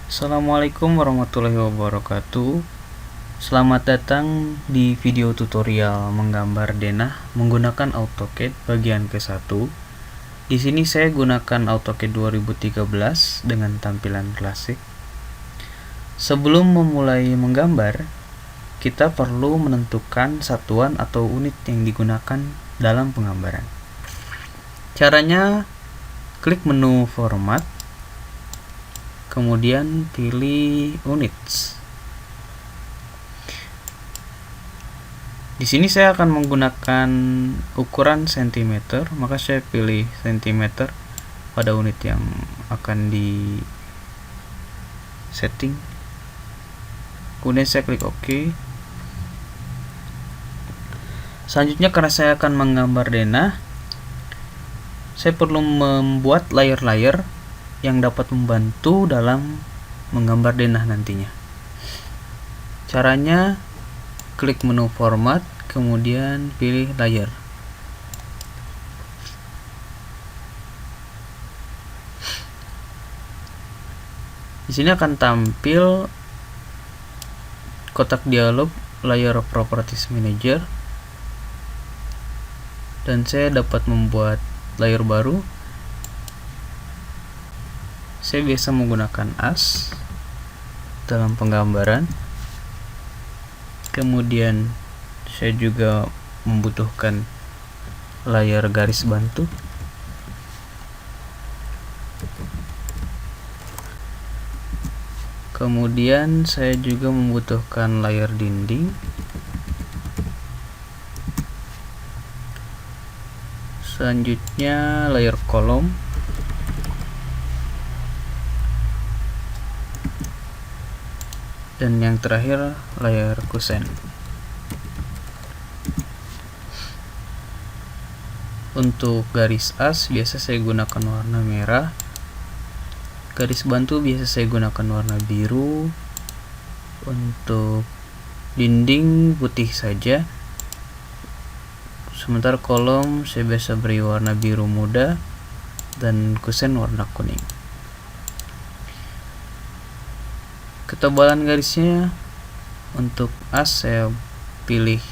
Assalamualaikum warahmatullahi wabarakatuh. Selamat datang di video tutorial menggambar denah menggunakan AutoCAD bagian ke-1. Di sini saya gunakan AutoCAD 2013 dengan tampilan klasik. Sebelum memulai menggambar, kita perlu menentukan satuan atau unit yang digunakan dalam penggambaran. Caranya, klik menu format, kemudian pilih units. Di sini saya akan menggunakan ukuran cm, maka saya pilih cm pada unit yang akan di setting. Kemudian saya klik OK. Selanjutnya, karena saya akan menggambar denah, saya perlu membuat layer-layer yang dapat membantu dalam menggambar denah nantinya. Caranya, klik menu format, kemudian pilih layer. Di sini akan tampil kotak dialog Layer Properties Manager, dan saya dapat membuat layer baru. Saya biasa menggunakan as dalam penggambaran. Kemudian saya juga membutuhkan layar garis bantu. Kemudian saya juga membutuhkan layar dinding. Selanjutnya layar kolom. Dan yang terakhir layar kusen. Untuk garis as biasa saya gunakan warna merah. Garis bantu biasa saya gunakan warna biru. Untuk dinding putih saja. Sementara kolom saya biasa beri warna biru muda dan kusen warna kuning. Ketebalan garisnya untuk as saya pilih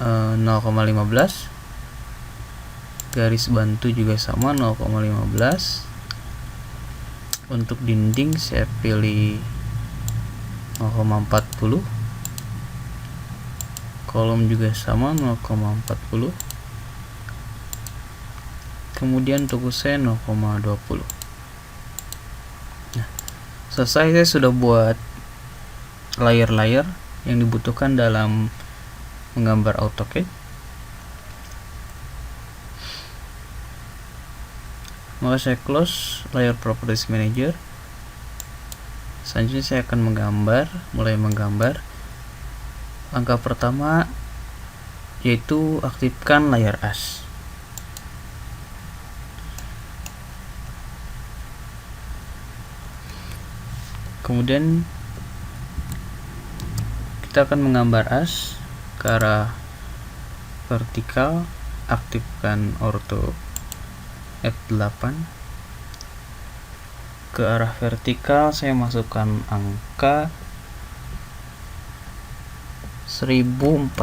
0,15. Garis bantu juga sama 0,15. Untuk dinding saya pilih 0,40. Kolom juga sama 0,40. Kemudian untuk kusen 0,20. Selesai, saya sudah buat layer-layer yang dibutuhkan dalam menggambar AutoCAD. Maka saya close Layer Properties Manager. Selanjutnya saya akan mulai menggambar. Langkah pertama yaitu aktifkan layar as. Kemudian kita akan menggambar as ke arah vertikal, aktifkan ortho F8. Ke arah vertikal saya masukkan angka 1400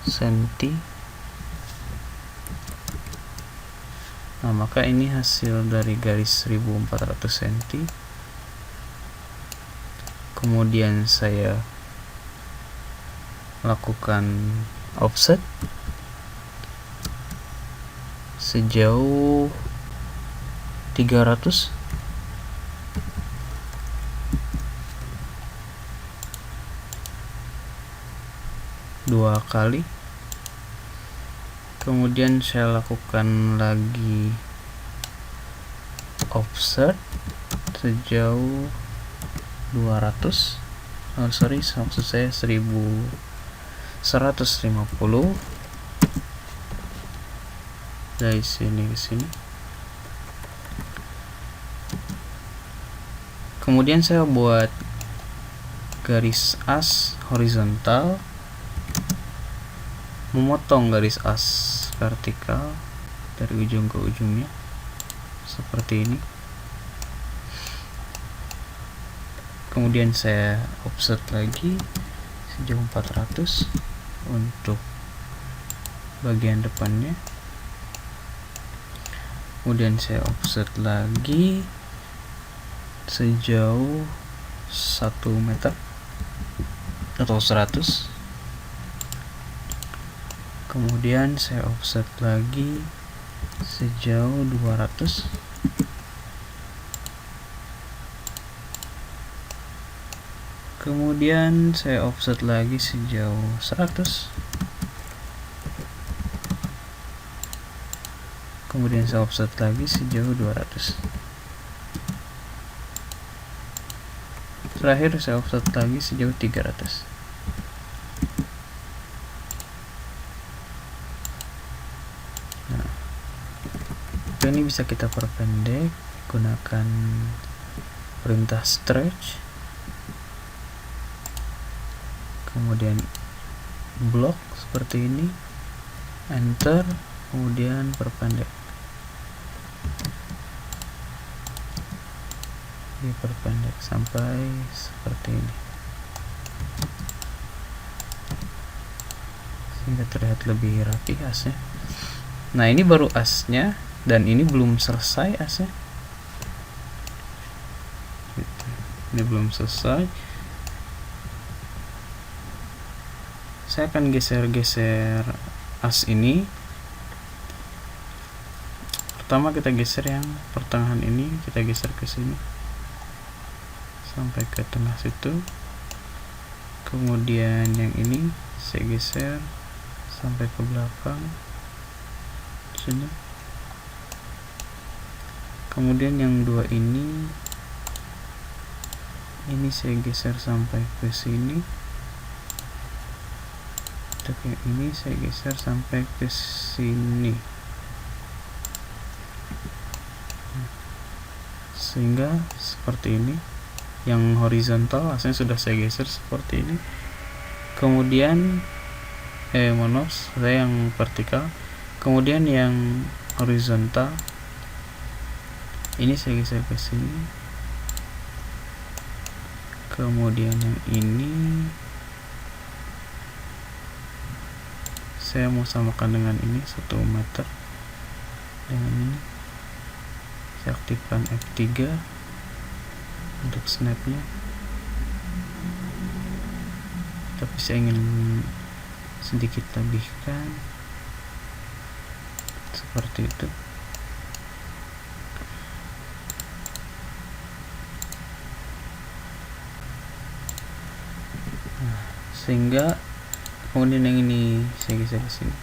cm. Nah, maka ini hasil dari garis 1400 cm. Kemudian saya lakukan offset sejauh 300. Dua kali. Kemudian saya lakukan lagi offset sejauh 200. Maksud saya 1150 dari sini ke sini. Kemudian saya buat garis as horizontal, memotong garis as vertikal dari ujung ke ujungnya. seperti ini. Kemudian saya offset lagi sejauh 400 untuk bagian depannya. Kemudian saya offset lagi sejauh 1 meter atau 100. Kemudian saya offset lagi sejauh 200. Kemudian saya offset lagi sejauh 100. Kemudian saya offset lagi sejauh 200. Terakhir saya offset lagi sejauh 300. Nah, ini bisa kita perpendek gunakan perintah stretch, kemudian blok seperti ini, enter, kemudian perpendek, diperpendek sampai seperti ini sehingga terlihat lebih rapi asnya. Nah, ini baru asnya dan ini belum selesai asnya. Ini belum selesai. Saya akan geser-geser as ini. Pertama kita geser yang pertengahan ini, kita geser ke sini sampai ke tengah situ. Kemudian yang ini saya geser sampai ke belakang sini. Kemudian yang dua ini saya geser sampai ke sini. Untuk yang ini saya geser sampai ke sini, sehingga seperti ini. Yang horizontal aslinya sudah saya geser seperti ini. Kemudian saya yang vertikal. Kemudian yang horizontal ini saya geser ke sini. Kemudian yang ini saya mau samakan dengan ini 1 meter dengan ini. Saya aktifkan F3 untuk snapnya, tapi saya ingin sedikit lebihkan seperti itu. Nah, sehingga kemudian yang ini saya geser ke sini,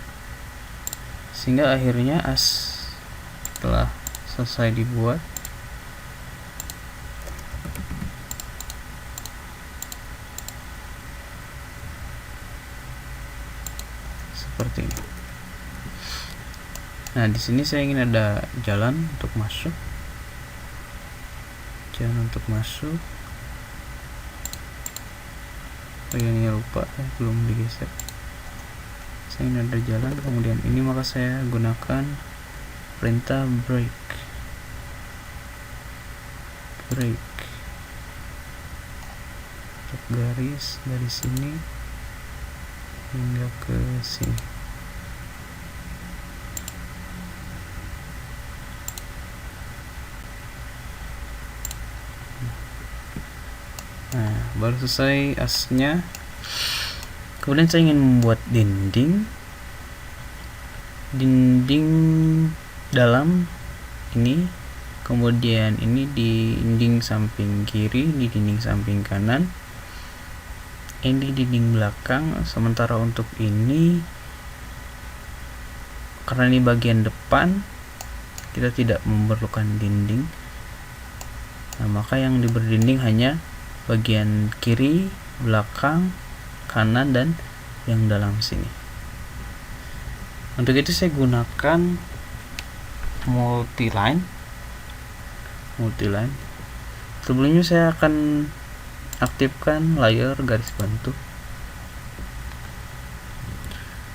sehingga akhirnya as telah selesai dibuat. Seperti ini. Nah, di sini saya ingin ada jalan untuk masuk. Jalan untuk masuk. Oh ya, ini lupa, belum digeser. Saya ingin ada jalan, kemudian ini maka saya gunakan perintah break. Untuk garis dari sini hingga ke sini. Nah, baru selesai asnya. Kemudian saya ingin membuat dinding dalam ini, kemudian ini di dinding samping kiri, di dinding samping kanan, ini dinding belakang. Sementara untuk ini, karena ini bagian depan, kita tidak memerlukan dinding. Nah, maka yang diberi dinding hanya bagian kiri, belakang, kanan, dan yang dalam sini. Untuk itu saya gunakan multiline. Sebelumnya saya akan aktifkan layer garis bantu.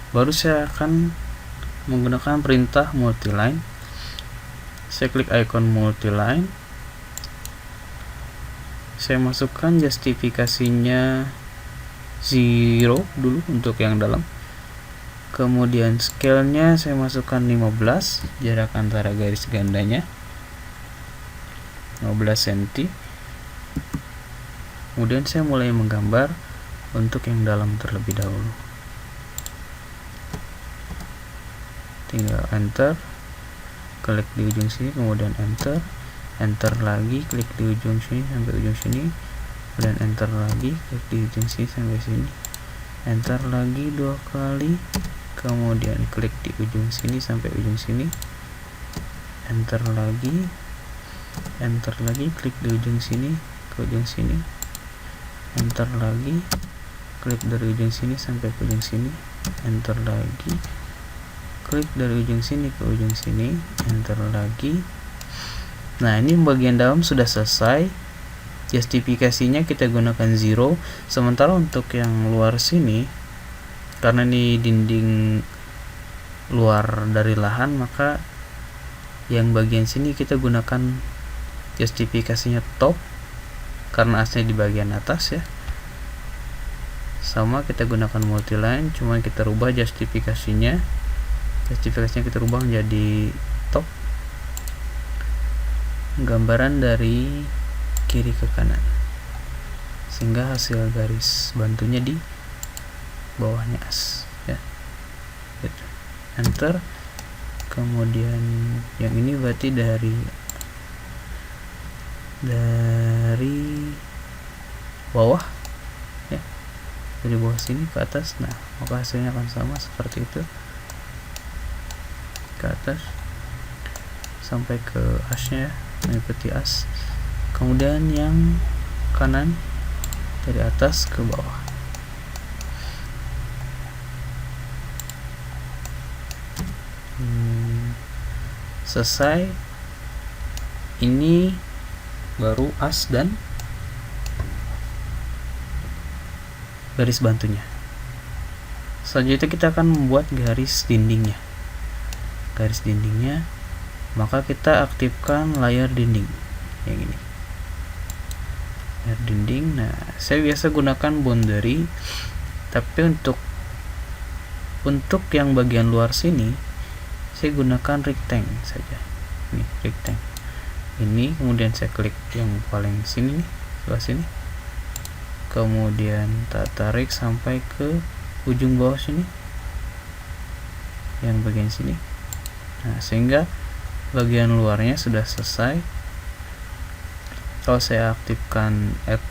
Baru saya akan menggunakan perintah multiline. Saya klik icon multiline, saya masukkan justifikasinya 0 dulu untuk yang dalam. Kemudian scale-nya saya masukkan 15, jarak antara garis gandanya 15 cm. Kemudian saya mulai menggambar untuk yang dalam terlebih dahulu. Tinggal enter, klik di ujung sini, kemudian enter, enter lagi, klik di ujung sini sampai ujung sini, kemudian enter lagi, klik di ujung sini sampai sini, enter lagi 2 kali, kemudian klik di ujung sini sampai ujung sini, enter lagi, klik di ujung sini ke ujung sini, enter lagi, klik dari ujung sini sampai ke ujung sini, enter lagi, klik dari ujung sini ke ujung sini, enter lagi. Nah, ini bagian dalam sudah selesai. Justifikasinya kita gunakan 0. Sementara untuk yang luar sini, karena ini dinding luar dari lahan, maka yang bagian sini kita gunakan justifikasinya top, karena asnya di bagian atas ya. Sama, kita gunakan multiline, cuma kita rubah justifikasinya kita rubah menjadi top, gambaran dari kiri ke kanan, sehingga hasil garis bantunya di bawahnya as ya. Enter, kemudian yang ini berarti dari bawah ya, dari bawah sini ke atas. Nah, maka hasilnya akan sama seperti itu, ke atas sampai ke asnya, mengikuti as. Kemudian yang kanan dari atas ke bawah. Selesai. Ini baru as dan garis bantunya. Selanjutnya kita akan membuat garis dindingnya. Maka kita aktifkan layar dinding yang ini, layar dinding. Nah, saya biasa gunakan boundary, tapi untuk yang bagian luar sini saya gunakan rectangle saja. Ini rectangle ini, kemudian saya klik yang paling sini nih, sebelah sini, kemudian tarik sampai ke ujung bawah sini, yang bagian sini. Nah, sehingga bagian luarnya sudah selesai. Kalau saya aktifkan add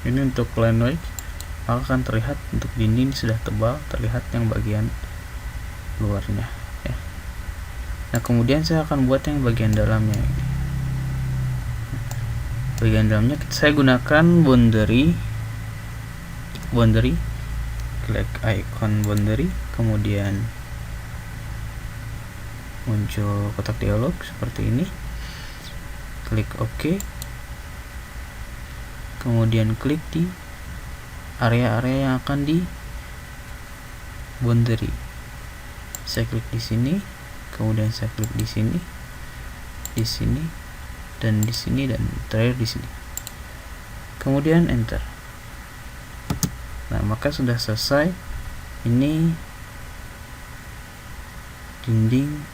ini untuk line wedge, maka akan terlihat untuk dinding sudah tebal, terlihat yang bagian luarnya ya. Nah, kemudian saya akan buat yang bagian dalamnya ini. Bagian dalamnya saya gunakan boundary, klik icon boundary, kemudian muncul kotak dialog seperti ini, klik OK, kemudian klik di area-area yang akan di boundary. Saya klik di sini, kemudian saya klik di sini, dan di sini, dan terakhir di sini, kemudian enter. Nah, maka sudah selesai. Ini dinding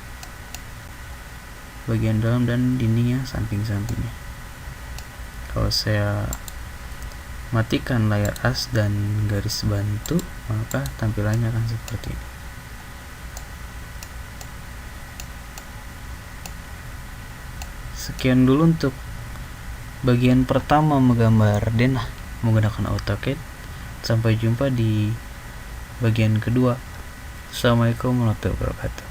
bagian dalam dan dindingnya samping-sampingnya. Kalau saya matikan layar as dan garis bantu, maka tampilannya akan seperti ini. Sekian dulu untuk bagian pertama menggambar denah menggunakan AutoCAD. Sampai jumpa di bagian kedua. Assalamualaikum warahmatullahi wabarakatuh.